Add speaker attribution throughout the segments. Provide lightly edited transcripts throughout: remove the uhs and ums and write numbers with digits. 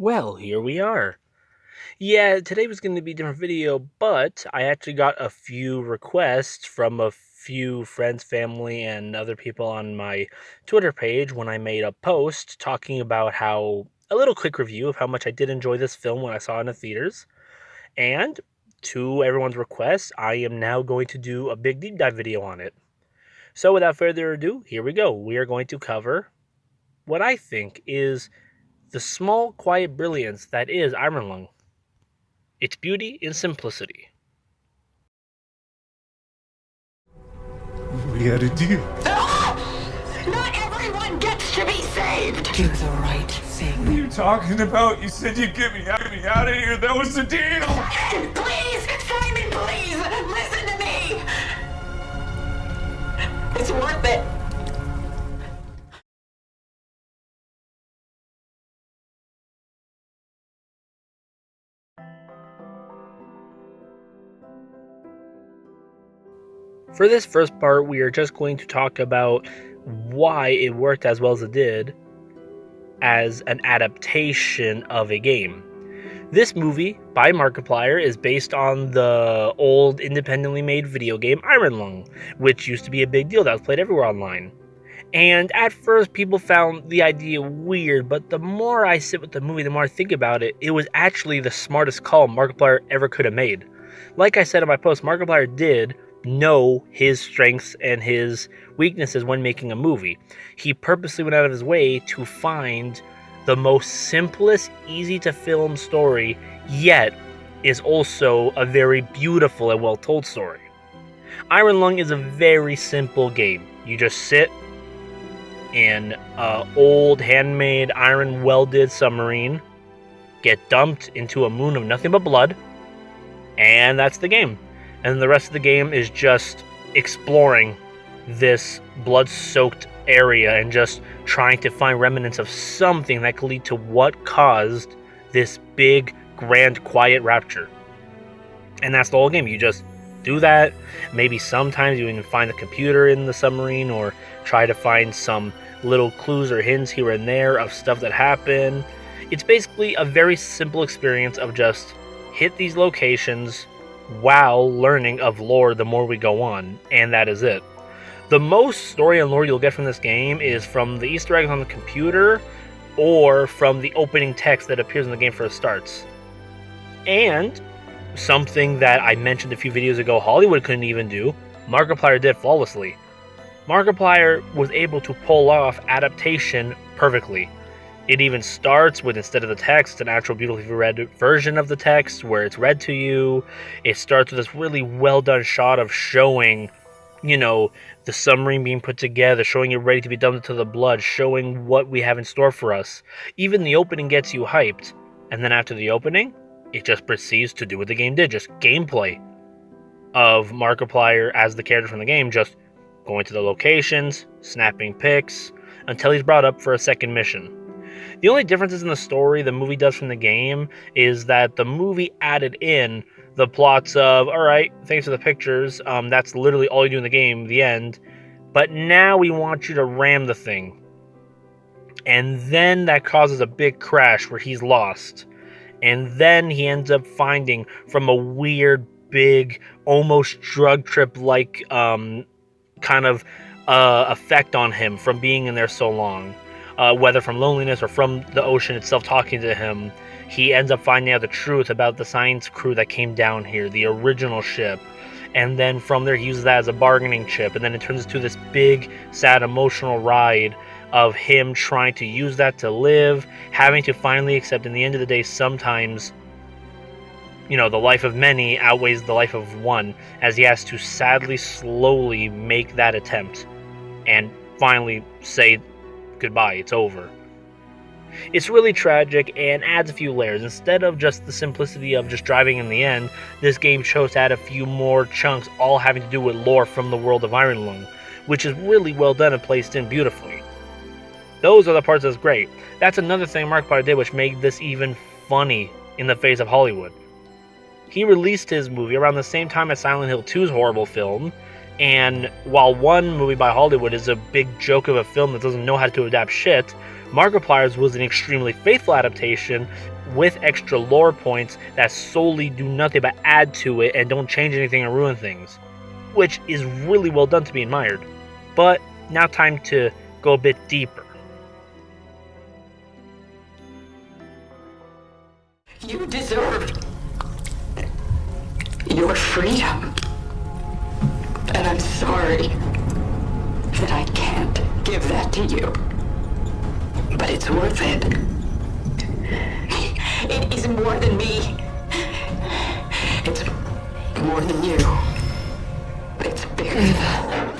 Speaker 1: Well, here we are. Yeah, today was going to be a different video, but I actually got a few requests from a few friends, family, and other people on my Twitter page when I made a post talking about a little quick review of how much I did enjoy this film when I saw it in the theaters. And to everyone's request, I am now going to do a big deep dive video on it. So without further ado, here we go. We are going to cover what I think is the small, quiet brilliance that is Iron Lung. Its beauty in simplicity.
Speaker 2: We had a deal.
Speaker 3: Not everyone gets to be saved!
Speaker 4: Do the right thing.
Speaker 2: What are you talking about? You said you'd get me out of here. That was the deal.
Speaker 3: Simon, please! Simon, please! Listen to me! It's worth it.
Speaker 1: For this first part, we are just going to talk about why it worked as well as it did as an adaptation of a game. This movie, by Markiplier, is based on the old independently made video game Iron Lung, which used to be a big deal that was played everywhere online. And at first, people found the idea weird, but the more I sit with the movie, the more I think about it, it was actually the smartest call Markiplier ever could have made. Like I said in my post, Markiplier did know his strengths and his weaknesses when making a movie. He purposely went out of his way to find the most simplest, easy to film story, yet is also a very beautiful and well told story. Iron Lung is a very simple game. You just sit in an old handmade iron welded submarine, get dumped into a moon of nothing but blood, and that's the game. And the rest of the game is just exploring this blood-soaked area and just trying to find remnants of something that could lead to what caused this big, grand, quiet rapture. And that's the whole game. You just do that. Maybe sometimes you even find a computer in the submarine or try to find some little clues or hints here and there of stuff that happened. It's basically a very simple experience of just hit these locations while learning of lore the more we go on, and that is it. The most story and lore you'll get from this game is from the Easter eggs on the computer or from the opening text that appears in the game first starts. And something that I mentioned a few videos ago Hollywood couldn't even do, Markiplier did flawlessly. Markiplier was able to pull off adaptation perfectly. It even starts with, instead of the text, an actual beautifully read version of the text where it's read to you. It starts with this really well done shot of showing, the submarine being put together, showing it ready to be dumped into the blood, showing what we have in store for us. Even the opening gets you hyped. And then after the opening, it just proceeds to do what the game did, just gameplay of Markiplier as the character from the game, just going to the locations, snapping pics, until he's brought up for a second mission. The only differences in the story the movie does from the game is that the movie added in the plots of, alright, thanks for the pictures, that's literally all you do in the game, the end, but now we want you to ram the thing. And then that causes a big crash where he's lost. And then he ends up finding from a weird, big, almost drug trip-like kind of effect on him from being in there so long. Whether from loneliness or from the ocean itself talking to him, he ends up finding out the truth about the science crew that came down here, the original ship. And then from there he uses that as a bargaining chip, and then it turns into this big, sad, emotional ride of him trying to use that to live, having to finally accept in the end of the day sometimes, the life of many outweighs the life of one, as he has to sadly, slowly make that attempt and finally say goodbye, it's over. It's really tragic and adds a few layers. Instead of just the simplicity of just driving in the end, this game chose to add a few more chunks, all having to do with lore from the world of Iron Lung, which is really well done and placed in beautifully. Those are the parts that's great. That's another thing Markiplier did which made this even funny in the face of Hollywood. He released his movie around the same time as Silent Hill 2's horrible film, and while one movie by Hollywood is a big joke of a film that doesn't know how to adapt shit, Markiplier's was an extremely faithful adaptation with extra lore points that solely do nothing but add to it and don't change anything or ruin things, which is really well done to be admired. But now time to go a bit deeper.
Speaker 3: You deserve your freedom. And I'm sorry that I can't give that to you. But it's worth it. It is more than me. It's more than you. It's bigger than that.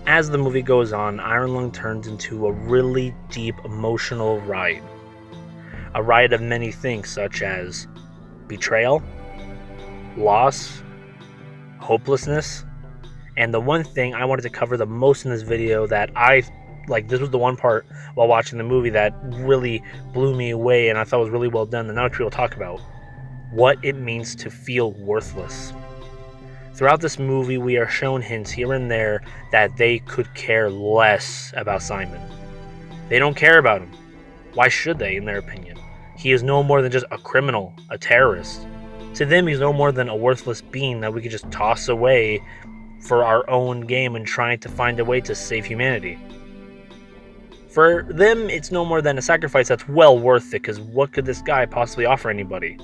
Speaker 1: As the movie goes on, Iron Lung turns into a really deep emotional ride. A ride of many things such as betrayal, loss, hopelessness, and the one thing I wanted to cover the most in this video that this was the one part while watching the movie that really blew me away and I thought was really well done, and now we'll talk about what it means to feel worthless. Throughout this movie, we are shown hints here and there that they could care less about Simon. They don't care about him. Why should they, in their opinion? He is no more than just a criminal, a terrorist. To them, he's no more than a worthless being that we could just toss away for our own game and trying to find a way to save humanity. For them, it's no more than a sacrifice that's well worth it, because what could this guy possibly offer anybody?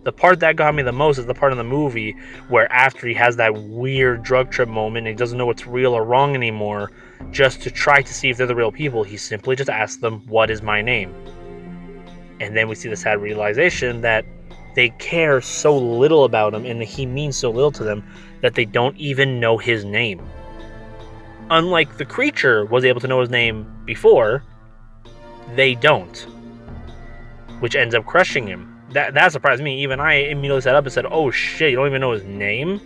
Speaker 1: The part that got me the most is the part in the movie where after he has that weird drug trip moment and he doesn't know what's real or wrong anymore, just to try to see if they're the real people, he simply just asks them, "What is my name?" And then we see the sad realization that they care so little about him and that he means so little to them that they don't even know his name. Unlike the creature was able to know his name before, they don't, which ends up crushing him. That surprised me. Even I immediately sat up and said, "Oh shit, you don't even know his name?"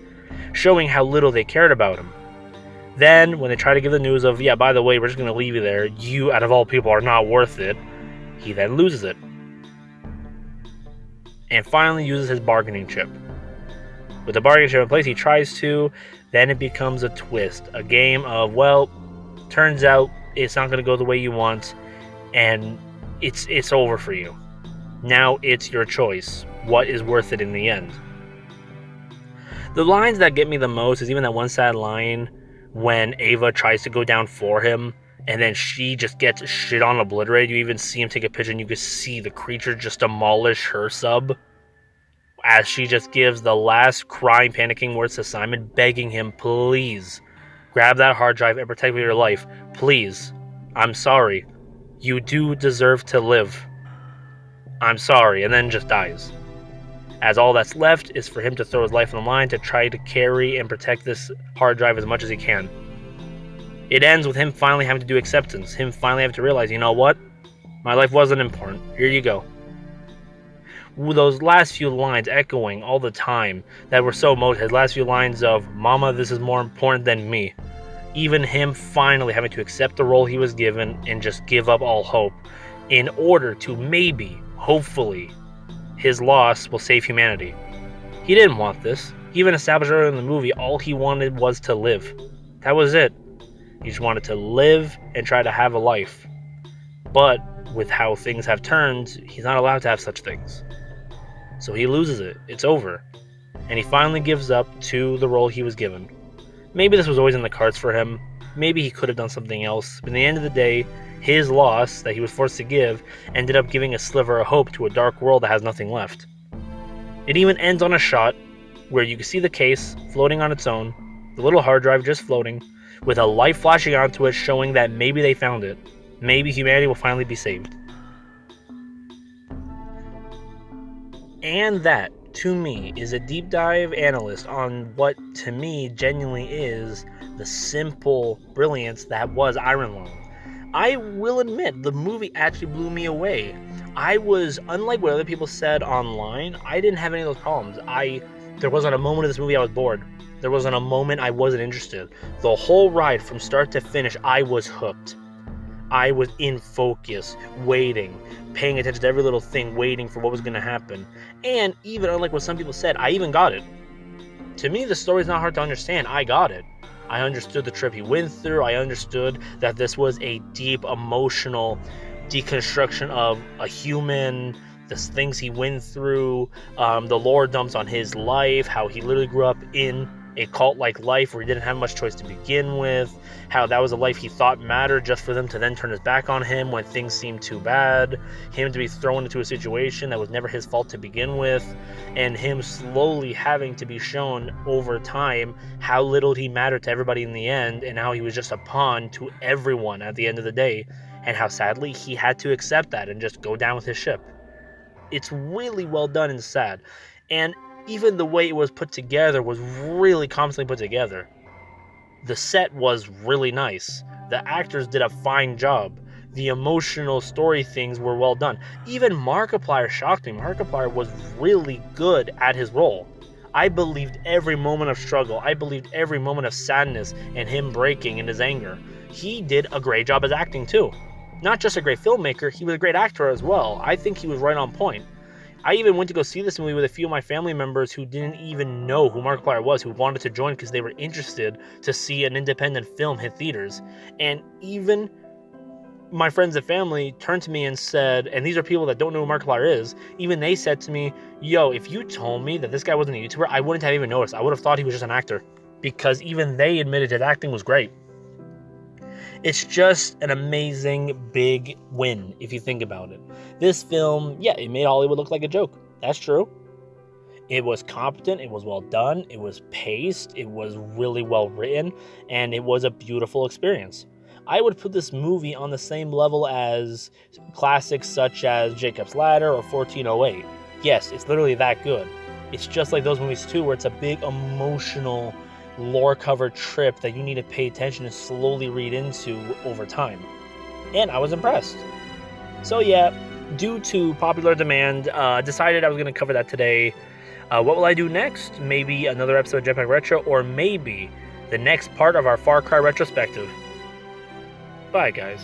Speaker 1: Showing how little they cared about him. Then, when they try to give the news of, "Yeah, by the way, we're just going to leave you there. You, out of all people, are not worth it," he then loses it. And finally uses his bargaining chip. With the bargaining chip in place, he tries to. Then it becomes a twist. A game of, well, turns out it's not going to go the way you want, and it's over for you. Now it's your choice. What is worth it in the end? The lines that get me the most is even that one sad line when Ava tries to go down for him and then she just gets shit on obliterated. You even see him take a picture and you can see the creature just demolish her sub as she just gives the last crying, panicking words to Simon, begging him, "Please, grab that hard drive and protect me with your life. Please. I'm sorry. You do deserve to live. I'm sorry," and then just dies. As all that's left is for him to throw his life on the line to try to carry and protect this hard drive as much as he can. It ends with him finally having to do acceptance, him finally having to realize, you know what? My life wasn't important. Here you go. With those last few lines echoing all the time that were so emotive, his last few lines of, "Mama, this is more important than me." Even him finally having to accept the role he was given and just give up all hope in order to maybe, hopefully, his loss will save humanity. He didn't want this. He even established earlier in the movie all he wanted was to live. That was it. He just wanted to live and try to have a life. But with how things have turned, he's not allowed to have such things. So he loses it. It's over. And he finally gives up to the role he was given. Maybe this was always in the cards for him. Maybe he could have done something else. But in the end of the day, his loss that he was forced to give ended up giving a sliver of hope to a dark world that has nothing left. It even ends on a shot where you can see the case floating on its own, the little hard drive just floating, with a light flashing onto it showing that maybe they found it. Maybe humanity will finally be saved. And that, to me, is a deep dive analyst on what, to me, genuinely is the simple brilliance that was Iron Lung. I will admit, the movie actually blew me away. I was, unlike what other people said online, I didn't have any of those problems. There wasn't a moment of this movie I was bored. There wasn't a moment I wasn't interested. The whole ride, from start to finish, I was hooked. I was in focus, waiting, paying attention to every little thing, waiting for what was going to happen. And even unlike what some people said, I even got it. To me, the story's not hard to understand. I got it. I understood the trip he went through. I understood that this was a deep emotional deconstruction of a human, the things he went through, the lore dumps on his life, how he literally grew up in a cult-like life where he didn't have much choice to begin with, how that was a life he thought mattered just for them to then turn his back on him when things seemed too bad, him to be thrown into a situation that was never his fault to begin with, and him slowly having to be shown over time how little he mattered to everybody in the end, and how he was just a pawn to everyone at the end of the day, and how sadly he had to accept that and just go down with his ship. It's really well done and sad. And even the way it was put together was really competently put together. The set was really nice. The actors did a fine job. The emotional story things were well done. Even Markiplier shocked me. Markiplier was really good at his role. I believed every moment of struggle. I believed every moment of sadness and him breaking in his anger. He did a great job as acting too. Not just a great filmmaker, he was a great actor as well. I think he was right on point. I even went to go see this movie with a few of my family members who didn't even know who Markiplier was, who wanted to join because they were interested to see an independent film hit theaters. And even my friends and family turned to me and said, and these are people that don't know who Markiplier is, even they said to me, yo, if you told me that this guy wasn't a YouTuber, I wouldn't have even noticed. I would have thought he was just an actor. Because even they admitted his acting was great. It's just an amazing big win if you think about it. This film, yeah, it made Hollywood look like a joke. That's true. It was competent, it was well done, it was paced, it was really well written, and it was a beautiful experience. I would put this movie on the same level as classics such as Jacob's Ladder or 1408. Yes, it's literally that good. It's just like those movies too, where it's a big emotional lore-covered trip that you need to pay attention and slowly read into over time. And I was impressed. So yeah, due to popular demand, decided I was going to cover that today. What will I do next? Maybe another episode of Jetpack Retro, or maybe the next part of our Far Cry retrospective. Bye, guys.